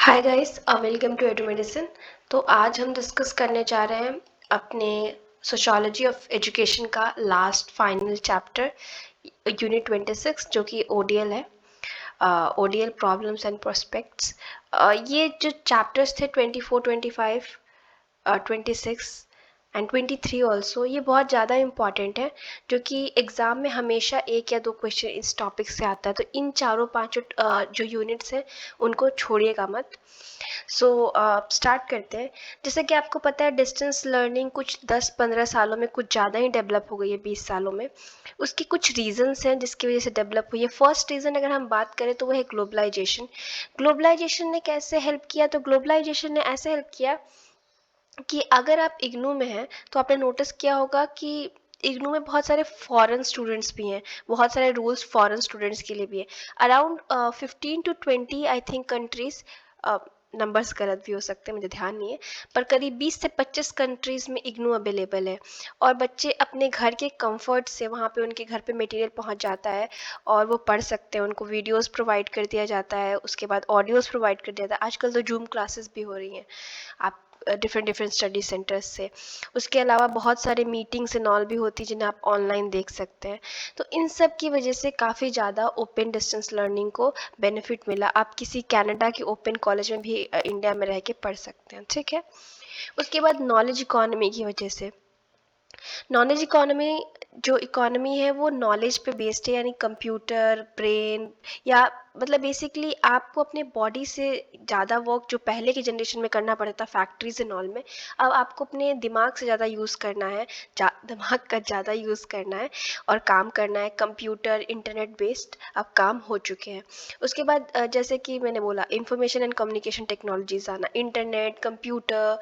Hi guys, welcome to Edu Medicine. तो आज हम डिस्कस करने जा रहे हैं अपने सोशियोलॉजी ऑफ एजुकेशन का लास्ट फाइनल चैप्टर यूनिट 26 जो कि ओडीएल है। ODL problems and prospects. ये जो चैप्टर्स थे 24, 25, 26 एंड 23 ऑल्सो, ये बहुत ज़्यादा इम्पॉर्टेंट है जो कि एग्ज़ाम में हमेशा एक या दो क्वेश्चन इस टॉपिक से आता है। तो इन चारों पांचों जो यूनिट्स हैं उनको छोड़िएगा मत। सो स्टार्ट करते हैं। जैसे कि आपको पता है डिस्टेंस लर्निंग कुछ 10-15 सालों में कुछ ज़्यादा ही डेवलप हो गई है, 20 सालों में। उसकी कुछ रीजंस हैं जिसकी वजह से डेवलप हुई है। फर्स्ट रीज़न अगर हम बात करें तो वो है ग्लोबलाइजेशन। ग्लोबलाइजेशन ने कैसे हेल्प किया? तो ग्लोबलाइजेशन ने ऐसे हेल्प किया कि अगर आप इग्नू में हैं तो आपने नोटिस किया होगा कि इग्नू में बहुत सारे फॉरेन स्टूडेंट्स भी हैं, बहुत सारे रूल्स फॉरेन स्टूडेंट्स के लिए भी है। Around 15 to 20 I think countries, numbers गलत भी हो सकते हैं, मुझे ध्यान नहीं है, पर करीब 20 से 25 कंट्रीज़ में इग्नू अवेलेबल है। और बच्चे अपने घर के कंफर्ट से वहाँ पे उनके घर पे मटेरियल पहुँच जाता है और वो पढ़ सकते हैं। उनको वीडियोस प्रोवाइड कर दिया जाता है, उसके बाद ऑडियोज़ प्रोवाइड कर दिया जाता है। आजकल तो जूम क्लासेस भी हो रही हैं आप डिफरेंट डिफरेंट स्टडी सेंटर्स से। उसके अलावा बहुत सारे मीटिंग्स एंड ऑल भी होती हैं जिन्हें आप ऑनलाइन देख सकते हैं। तो इन सब की वजह से काफ़ी ज़्यादा ओपन डिस्टेंस लर्निंग को बेनिफिट मिला। आप किसी कनाडा के ओपन कॉलेज में भी इंडिया में रह के पढ़ सकते हैं, ठीक है। उसके बाद नॉलेज इकोनॉमी की वजह से, नॉलेज इकोनॉमी जो इकोनॉमी है वो नॉलेज पे बेस्ड है, यानी कंप्यूटर ब्रेन या मतलब बेसिकली आपको अपने बॉडी से ज़्यादा वर्क जो पहले के जनरेशन में करना पड़ता था फैक्ट्रीज एंड ऑल में, अब आपको अपने दिमाग से ज़्यादा यूज़ करना है, दिमाग का ज़्यादा यूज़ करना है और काम करना है। कंप्यूटर इंटरनेट बेस्ड अब काम हो चुके हैं। उसके बाद जैसे कि मैंने बोला इंफॉर्मेशन एंड कम्युनिकेशन टेक्नोलॉजीज आना, इंटरनेट, कंप्यूटर,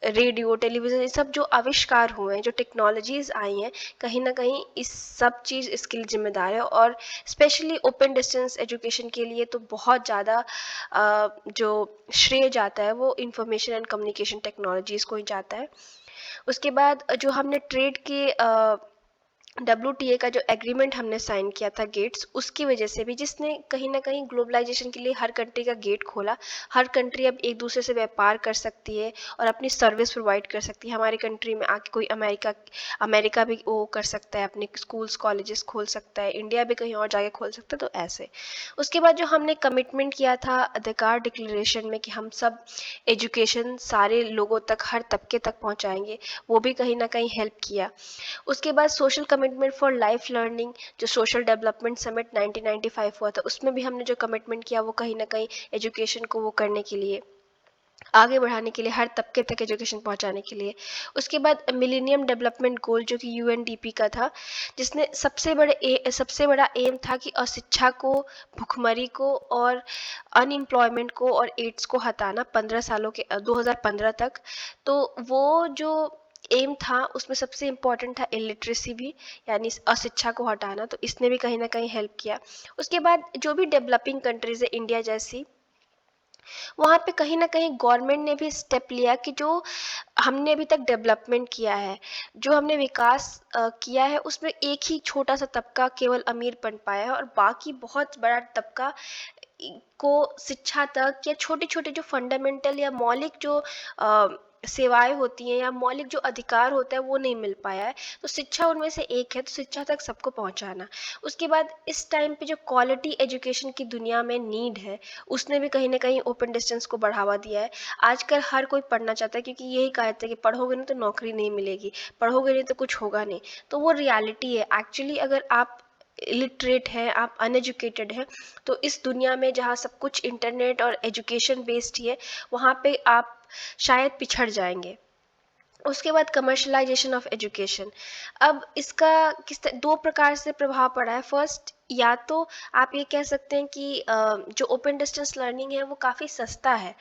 रेडियो, टेलीविज़न, ये सब जो आविष्कार हुए हैं, जो टेक्नोलॉजीज़ आई हैं, कहीं ना कहीं इस सब चीज़ इसके लिए जिम्मेदार है। और स्पेशली ओपन डिस्टेंस एजुकेशन के लिए तो बहुत ज़्यादा जो श्रेय जाता है वो इंफॉर्मेशन एंड कम्युनिकेशन टेक्नोलॉजीज़ को ही जाता है। उसके बाद जो हमने ट्रेड के WTA का जो एग्रीमेंट हमने साइन किया था गेट्स, उसकी वजह से भी, जिसने कहीं ना कहीं ग्लोबलाइजेशन के लिए हर कंट्री का गेट खोला। हर कंट्री अब एक दूसरे से व्यापार कर सकती है और अपनी सर्विस प्रोवाइड कर सकती है। हमारी कंट्री में आके कोई अमेरिका अमेरिका भी वो कर सकता है, अपने स्कूल्स कॉलेजेस खोल सकता है, इंडिया भी कहीं और जाके खोल सकता है, तो ऐसे। उसके बाद जो हमने कमिटमेंट किया था अधिकार डिक्लेरेशन में कि हम सब एजुकेशन सारे लोगों तक, हर तबके तक पहुंचाएंगे, वो भी कहीं ना कहीं हेल्प किया। उसके बाद social commitment for life learning, जो सोशल डेवलपमेंट समिट 1995 हुआ था, उसमें भी हमने जो कमिटमेंट किया वो कहीं ना कहीं एजुकेशन को वो करने के लिए, आगे बढ़ाने के लिए, हर तबके तक एजुकेशन पहुंचाने के लिए। उसके बाद मिलेनियम डेवलपमेंट गोल जो कि UNDP का था, जिसने सबसे बड़ा एम था कि अशिक्षा को, भुखमरी को और अनएम्प्लॉयमेंट को और एड्स को हटाना 15 सालों के 2015 तक। तो वो जो एम था उसमें सबसे इम्पॉर्टेंट था इलिटरेसी भी, यानी अशिक्षा को हटाना। तो इसने भी कहीं ना कहीं हेल्प किया। उसके बाद जो भी डेवलपिंग कंट्रीज है इंडिया जैसी, वहाँ पे कहीं ना कहीं गवर्नमेंट ने भी स्टेप लिया कि जो हमने अभी तक डेवलपमेंट किया है, जो हमने विकास किया है, उसमें एक ही छोटा सा तबका केवल अमीर बन पाया है और बाकी बहुत बड़ा तबका को शिक्षा तक या छोटे छोटे जो फंडामेंटल या मौलिक जो सेवाएं होती हैं या मौलिक जो अधिकार होता है वो नहीं मिल पाया है। तो शिक्षा उनमें से एक है, तो शिक्षा तक सबको पहुंचाना। उसके बाद इस टाइम पे जो क्वालिटी एजुकेशन की दुनिया में नीड है, उसने भी कहीं ना कहीं ओपन डिस्टेंस को बढ़ावा दिया है। आजकल हर कोई पढ़ना चाहता है, क्योंकि यही कहा जाता है कि पढ़ोगे नहीं तो नौकरी नहीं मिलेगी, पढ़ोगे नहीं तो कुछ होगा नहीं। तो वो रियलिटी है एक्चुअली। अगर आप इलिटरेट हैं, आप अनएजुकेटेड हैं, तो इस दुनिया में जहाँ सब कुछ इंटरनेट और एजुकेशन बेस्ड ही है, वहाँ पे आप शायद पिछड़ जाएंगे। उसके बाद कमर्शलाइजेशन ऑफ एजुकेशन। अब इसका दो प्रकार से प्रभाव पड़ा है। फर्स्ट, या तो आप ये कह सकते हैं कि जो ओपन डिस्टेंस लर्निंग है वो काफ़ी सस्ता है,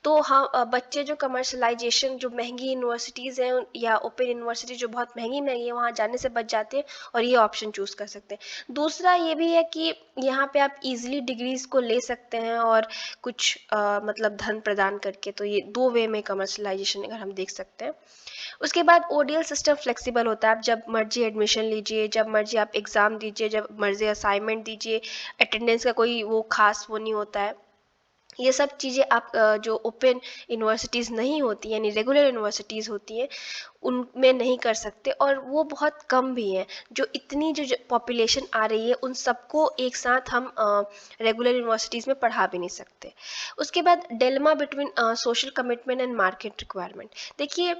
तो हाँ, बच्चे जो कमर्शलाइजेशन, जो महंगी यूनिवर्सिटीज़ हैं या ओपन यूनिवर्सिटी जो बहुत महंगी महंगी है, वहाँ जाने से बच जाते हैं और ये ऑप्शन चूज़ कर सकते हैं। दूसरा ये भी है कि यहाँ पे आप इजीली डिग्रीज को ले सकते हैं और कुछ मतलब धन प्रदान करके। तो ये दो वे में कमर्शलाइजेशन अगर हम देख सकते हैं। उसके बाद ओडीएल सिस्टम फ्लेक्सिबल होता है। आप जब मर्जी एडमिशन लीजिए, जब मर्जी आप एग्ज़ाम दीजिए, जब मर्जी असाइनमेंट दीजिए, अटेंडेंस का कोई वो खास वो नहीं होता है। ये सब चीज़ें आप जो ओपन यूनिवर्सिटीज़ नहीं होती यानी रेगुलर यूनिवर्सिटीज़ होती हैं उनमें नहीं कर सकते, और वो बहुत कम भी हैं। जो इतनी जो पॉपुलेशन आ रही है उन सबको एक साथ हम रेगुलर यूनिवर्सिटीज़ में पढ़ा भी नहीं सकते। उसके बाद dilemma between social commitment and market requirement. देखिए,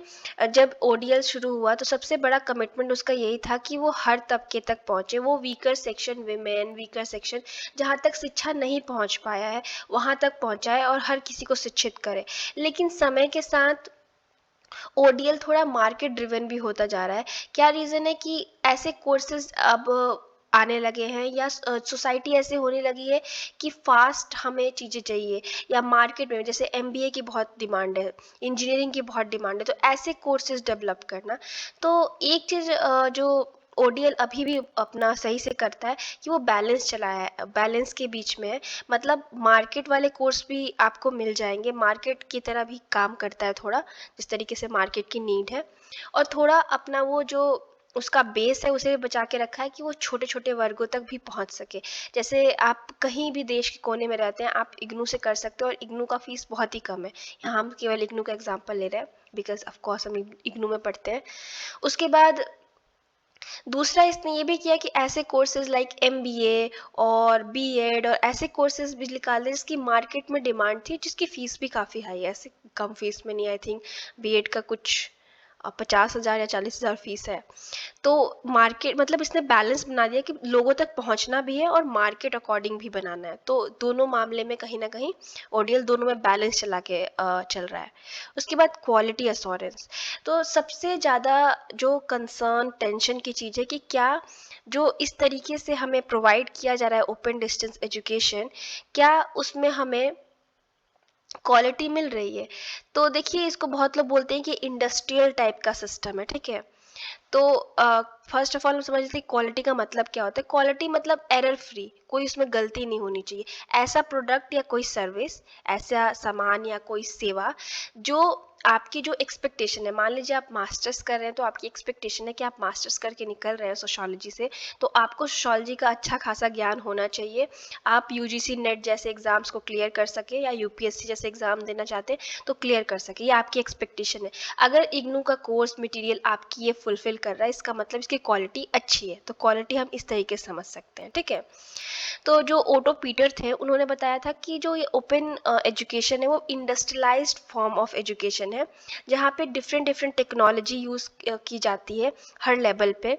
जब ओडीएल शुरू हुआ तो सबसे बड़ा कमिटमेंट उसका यही था कि वो हर तबके तक पहुँचे, वो weaker section, women weaker section जहाँ तक शिक्षा नहीं पहुँच पाया है वहाँ तक पहुँचाए और हर किसी को शिक्षित करे। लेकिन समय के साथ ओडीएल थोड़ा मार्केट ड्रिवन भी होता जा रहा है। क्या रीज़न है कि ऐसे कोर्सेज अब आने लगे हैं, या सोसाइटी ऐसे होने लगी है कि फास्ट हमें चीज़ें चाहिए, या मार्केट में जैसे एमबीए की बहुत डिमांड है, इंजीनियरिंग की बहुत डिमांड है, तो ऐसे कोर्सेज डेवलप करना। तो एक चीज़ जो ओडीएल अभी भी अपना सही से करता है कि वो बैलेंस चलाया है, बैलेंस के बीच में है। मतलब मार्केट वाले कोर्स भी आपको मिल जाएंगे, मार्केट की तरह भी काम करता है थोड़ा, जिस तरीके से मार्केट की नीड है, और थोड़ा अपना वो जो उसका बेस है उसे भी बचा के रखा है कि वो छोटे छोटे वर्गों तक भी पहुंच सके। जैसे आप कहीं भी देश के कोने में रहते हैं आप इग्नू से कर सकते हो, और इग्नू का फीस बहुत ही कम है। यहाँ हम केवल इग्नू का एग्जांपल ले रहे हैं बिकॉज ऑफ कोर्स हम इग्नू में पढ़ते हैं। उसके बाद दूसरा इसने ये भी किया कि ऐसे कोर्सेज लाइक एमबीए और बीएड और ऐसे कोर्सेज भी निकाले जिसकी मार्केट में डिमांड थी, जिसकी फ़ीस भी काफ़ी हाई है, ऐसे कम फीस में नहीं। आई थिंक बीएड का कुछ 50,000 या 40,000 फीस है। तो मार्केट मतलब इसने बैलेंस बना दिया कि लोगों तक पहुंचना भी है और मार्केट अकॉर्डिंग भी बनाना है। तो दोनों मामले में कहीं ना कहीं ओडीएल दोनों में बैलेंस चला के चल रहा है। उसके बाद क्वालिटी अश्योरेंस। तो सबसे ज़्यादा जो कंसर्न टेंशन की चीज़ है कि क्या जो इस तरीके से हमें प्रोवाइड किया जा रहा है ओपन डिस्टेंस एजुकेशन, क्या उसमें हमें क्वालिटी मिल रही है। तो देखिए, इसको बहुत लोग बोलते हैं कि इंडस्ट्रियल टाइप का सिस्टम है, ठीक है। तो फर्स्ट ऑफ ऑल हम समझ लेते हैं क्वालिटी का मतलब क्या होता है। क्वालिटी मतलब एरर फ्री, कोई उसमें गलती नहीं होनी चाहिए। ऐसा प्रोडक्ट या कोई सर्विस, ऐसा सामान या कोई सेवा जो आपकी जो एक्सपेक्टेशन है, मान लीजिए आप मास्टर्स कर रहे हैं तो आपकी एक्सपेक्टेशन है कि आप मास्टर्स करके निकल रहे हैं सोशोलॉजी से, तो आपको सोशोलॉजी का अच्छा खासा ज्ञान होना चाहिए। आप यूजीसी नेट जैसे एग्जाम्स को क्लियर कर सके, या यूपीएससी जैसे एग्जाम देना चाहते हैं तो क्लियर कर सके, ये आपकी एक्सपेक्टेशन है। अगर इग्नू का कोर्स मटेरियल आपकी ये फुलफिल कर रहा है, इसका मतलब इसकी क्वालिटी अच्छी है। तो क्वालिटी हम इस तरीके से समझ सकते हैं, ठीक है। तो जो ओटो पीटर थे उन्होंने बताया था कि जो ये ओपन एजुकेशन है वो इंडस्ट्रियलाइज्ड फॉर्म ऑफ एजुकेशन है, जहाँ पे डिफरेंट डिफरेंट टेक्नोलॉजी यूज़ की जाती है हर लेवल पे,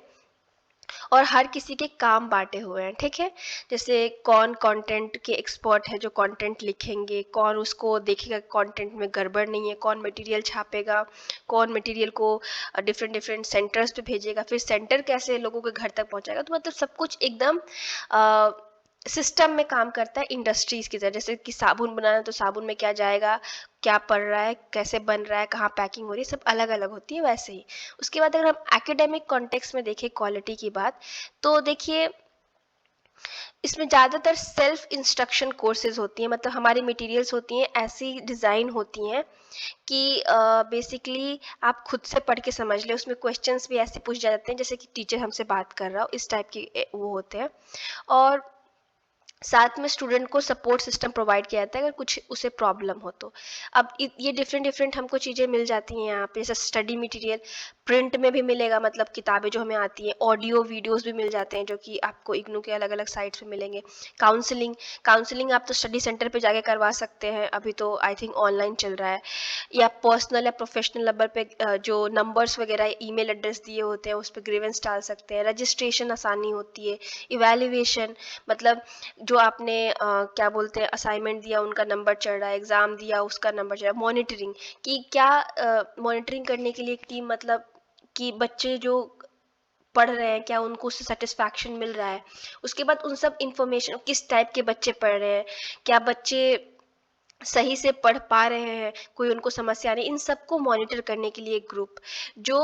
और हर किसी के काम बांटे हुए हैं, ठीक है। जैसे कौन कंटेंट के एक्सपर्ट है जो कंटेंट लिखेंगे, कौन उसको देखेगा कंटेंट में गड़बड़ नहीं है, कौन मटेरियल छापेगा, कौन मटेरियल को डिफरेंट डिफरेंट सेंटर्स पे भेजेगा, फिर सेंटर कैसे लोगों के घर तक पहुंचाएगा। तो मतलब सब कुछ एकदम सिस्टम में काम करता है इंडस्ट्रीज की तरह। जैसे कि साबुन बनाना तो साबुन में क्या जाएगा, क्या पड़ रहा है, कैसे बन रहा है, कहाँ पैकिंग हो रही है, सब अलग अलग होती है वैसे ही। उसके बाद अगर हम एकेडमिक कॉन्टेक्स्ट में देखें क्वालिटी की बात, तो देखिए इसमें ज़्यादातर सेल्फ इंस्ट्रक्शन कोर्सेज होती हैं। मतलब हमारी मटेरियल्स होती हैं ऐसी डिज़ाइन होती हैं कि बेसिकली आप खुद से पढ़ के समझ लें। उसमें क्वेश्चंस भी ऐसे पूछ जाते हैं जैसे कि टीचर हमसे बात कर रहा हो, इस टाइप की वो होते हैं। और साथ में स्टूडेंट को सपोर्ट सिस्टम प्रोवाइड किया जाता है अगर कुछ उसे प्रॉब्लम हो तो। अब ये डिफरेंट डिफरेंट हमको चीज़ें मिल जाती हैं यहाँ पे, जैसे स्टडी मटेरियल प्रिंट में भी मिलेगा, मतलब किताबें जो हमें आती हैं, ऑडियो वीडियोस भी मिल जाते हैं जो कि आपको इग्नू के अलग अलग साइट्स पे मिलेंगे। काउंसलिंग, काउंसलिंग आप तो स्टडी सेंटर पे जाके करवा सकते हैं, अभी तो आई थिंक ऑनलाइन चल रहा है। या पर्सनल या प्रोफेशनल नंबर पे जो नंबर्स वगैरह ईमेल एड्रेस दिए होते हैं उस पर ग्रीवेंस डाल सकते हैं। रजिस्ट्रेशन आसानी होती है। इवैल्यूएशन मतलब जो आपने क्या बोलते हैं असाइनमेंट दिया उनका नंबर चढ़ रहा है, एग्ज़ाम दिया उसका नंबर चढ़ रहा है। मॉनिटरिंग कि क्या मॉनिटरिंग करने के लिए एक टीम, मतलब कि बच्चे जो पढ़ रहे हैं क्या उनको उससे सेटिस्फैक्शन मिल रहा है। उसके बाद उन सब इंफॉर्मेशन, किस टाइप के बच्चे पढ़ रहे हैं, क्या बच्चे सही से पढ़ पा रहे हैं, कोई उनको समस्या नहीं, इन सबको मॉनिटर करने के लिए एक ग्रुप जो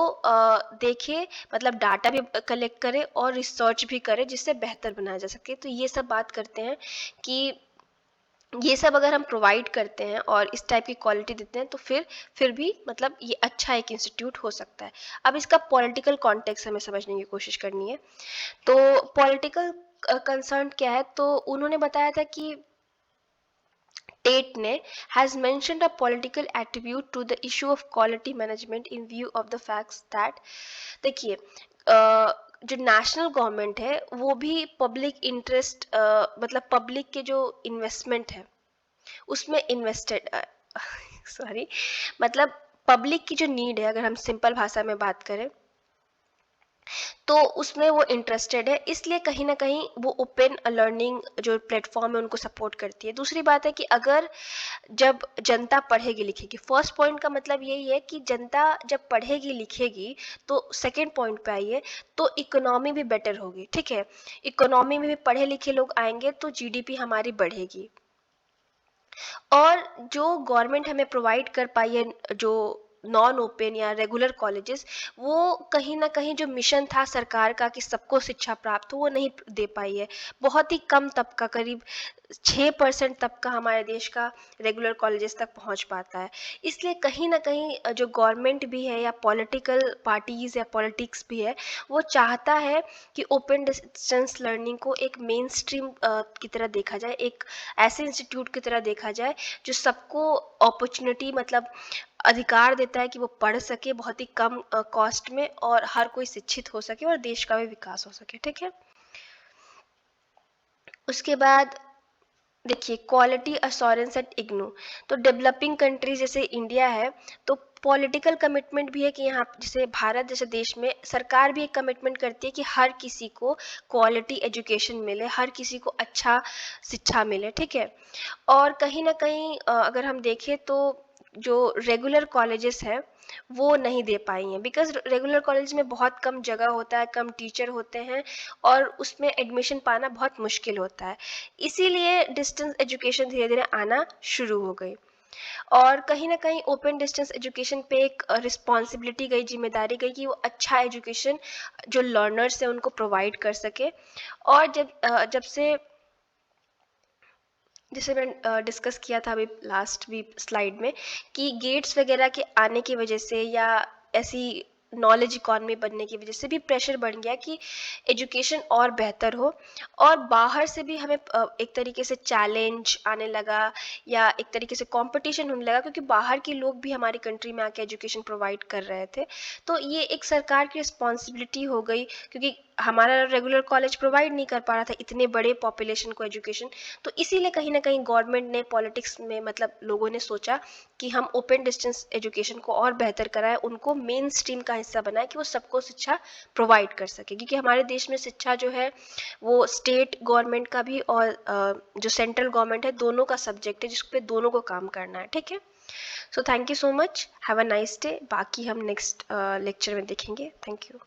देखे, मतलब डाटा भी कलेक्ट करे और रिसर्च भी करे जिससे बेहतर बनाया जा सके। तो ये सब बात करते हैं कि ये सब अगर हम प्रोवाइड करते हैं और इस टाइप की क्वालिटी देते हैं तो फिर भी मतलब ये अच्छा एक इंस्टीट्यूट हो सकता है। अब इसका पॉलिटिकल कॉन्टेक्स्ट हमें समझने की कोशिश करनी है। तो पॉलिटिकल कंसर्न क्या है, तो उन्होंने बताया था कि टेट ने has mentioned a political attribute to the issue of quality management in view of the facts that, देखिए जो नेशनल गवर्नमेंट है वो भी पब्लिक इंटरेस्ट मतलब पब्लिक के जो इन्वेस्टमेंट है उसमें इन्वेस्टेड सॉरी मतलब पब्लिक की जो नीड है, अगर हम सिंपल भाषा में बात करें तो उसमें वो इंटरेस्टेड है, इसलिए कहीं ना कहीं वो ओपन लर्निंग जो प्लेटफॉर्म है उनको सपोर्ट करती है। दूसरी बात है कि अगर जब जनता पढ़ेगी लिखेगी, फर्स्ट पॉइंट का मतलब यही है कि जनता जब पढ़ेगी लिखेगी तो सेकंड पॉइंट पे आइए तो इकोनॉमी भी बेटर होगी, ठीक है। इकोनॉमी में भी पढ़े लिखे लोग आएंगे तो जीडीपी हमारी बढ़ेगी। और जो गवर्नमेंट हमें प्रोवाइड कर पाई है जो नॉन ओपन या रेगुलर कॉलेजेस, वो कहीं ना कहीं जो मिशन था सरकार का कि सबको शिक्षा प्राप्त हो वो नहीं दे पाई है। बहुत ही कम तबका, करीब 6% तबका हमारे देश का रेगुलर कॉलेजेस तक पहुंच पाता है। इसलिए कहीं ना कहीं जो गवर्नमेंट भी है या पॉलिटिकल पार्टीज या पॉलिटिक्स भी है वो चाहता है कि ओपन डिस्टेंस लर्निंग को एक मेन स्ट्रीम की तरह देखा जाए, एक ऐसे इंस्टीट्यूट की तरह देखा जाए जो सबको अपॉर्चुनिटी मतलब अधिकार देता है कि वो पढ़ सके बहुत ही कम कॉस्ट में और हर कोई शिक्षित हो सके और देश का भी विकास हो सके, ठीक है। उसके बाद देखिए क्वालिटी अश्योरेंस एट इग्नू, तो डेवलपिंग कंट्रीज जैसे इंडिया है तो पॉलिटिकल कमिटमेंट भी है कि यहाँ जैसे भारत जैसे देश में सरकार भी एक कमिटमेंट करती है कि हर किसी को क्वालिटी एजुकेशन मिले, हर किसी को अच्छा शिक्षा मिले, ठीक है। और कहीं ना कहीं अगर हम देखें तो जो रेगुलर कॉलेजेस हैं वो नहीं दे पाई हैं, बिकॉज रेगुलर कॉलेज में बहुत कम जगह होता है, कम टीचर होते हैं और उसमें एडमिशन पाना बहुत मुश्किल होता है। इसीलिए डिस्टेंस एजुकेशन धीरे धीरे आना शुरू हो गई और कहीं ना कहीं ओपन डिस्टेंस एजुकेशन पे एक रिस्पॉन्सिबिलिटी गई, जिम्मेदारी गई कि वो अच्छा एजुकेशन जो लर्नर्स हैं उनको प्रोवाइड कर सके। और जब से जैसे मैं डिस्कस किया था अभी लास्ट वीक स्लाइड में कि गेट्स वगैरह के आने की वजह से या ऐसी नॉलेज इकॉनमी बनने की वजह से भी प्रेशर बढ़ गया कि एजुकेशन और बेहतर हो और बाहर से भी हमें एक तरीके से चैलेंज आने लगा या एक तरीके से कंपटीशन होने लगा, क्योंकि बाहर के लोग भी हमारी कंट्री में आके एजुकेशन प्रोवाइड कर रहे थे। तो ये एक सरकार की रिस्पॉन्सिबिलिटी हो गई, क्योंकि हमारा रेगुलर कॉलेज प्रोवाइड नहीं कर पा रहा था इतने बड़े पॉपुलेशन को एजुकेशन। तो इसीलिए कहीं ना कहीं गवर्नमेंट ने पॉलिटिक्स में मतलब लोगों ने सोचा कि हम ओपन डिस्टेंस एजुकेशन को और बेहतर कराएं, उनको मेन स्ट्रीम का हिस्सा बनाएं कि वो सबको शिक्षा प्रोवाइड कर सके, क्योंकि हमारे देश में शिक्षा जो है वो स्टेट गवर्नमेंट का भी और जो सेंट्रल गवर्नमेंट है दोनों का सब्जेक्ट है जिस पे दोनों को काम करना है, ठीक है। So thank you so much, have a nice day. बाकी हम नेक्स्ट लेक्चर में देखेंगे। Thank you.